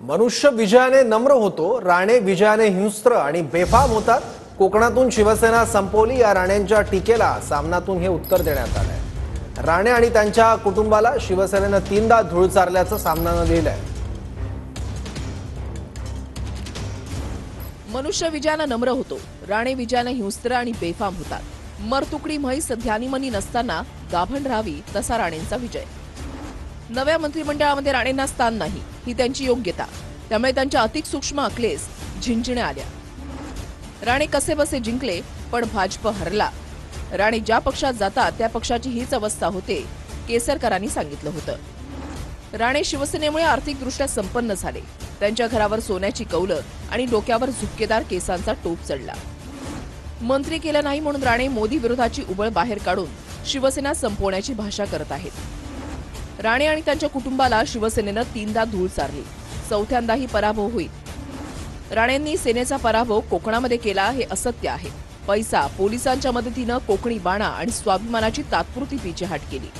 मनुष्य विजयाने नम्र होतो, राणे विजयाने हिंस्त्र आणि बेफाम होतात। कोकणातून शिवसेना संपवली या राणेंच्या टीकेला सामनातून हे उत्तर देण्यात आलंय। राणे आणि त्यांच्या कुटुंबाला शिवसेनेनं 3दा धूळ चारल्याचं सामनानं लिहिलंय। मनुष्य विजयाने नम्र होतो, राणे विजयाने हिंस्त्र आणि बेफाम होतात। मरतुकडी म्हैस ध्यानीमनी नसताना गाभण राहावी तसा राणेंचा विजय। नव्या मंत्रिमंडळामध्ये राणेंना स्थान नाही ही त्यांची योग्यता, त्यामुळे त्यांच्या अतिक सूक्ष्म अकलेस झिंझिण्या आल्या। राणे कसेबसे जिंकले पण भाजप हरला। राणे ज्या पक्षात जातात त्या पक्षाची हीच अवस्था होते, केसरकरांनी सांगितलं होतं। राणे शिवसेनेमुळे आर्थिकदृष्ट्या संपन्न झाले। त्यांच्या घरावर सोन्याची कौलं आणि डोक्यावर झुपकेदार केसांचा टोप चढला। मंत्री केलं नाही म्हणून राणे मोदी विरोधाची उबळ बाहेर काढून शिवसेना संपवण्याची भाषा करत आहेत। राणे आणि त्यांच्या कुटुंबाला शिवसेनेनं 3दा धूळ चारली, चौथ्यांदाही पराभव होईल। राणेंनी सेनेचा पराभव कोकणामध्ये केला हे असत्य आहे। पैसा, पोलिसांच्या मदतीनं कोकणी बाणा आणि स्वाभिमानाची तात्पुरती पीछेहाट केली।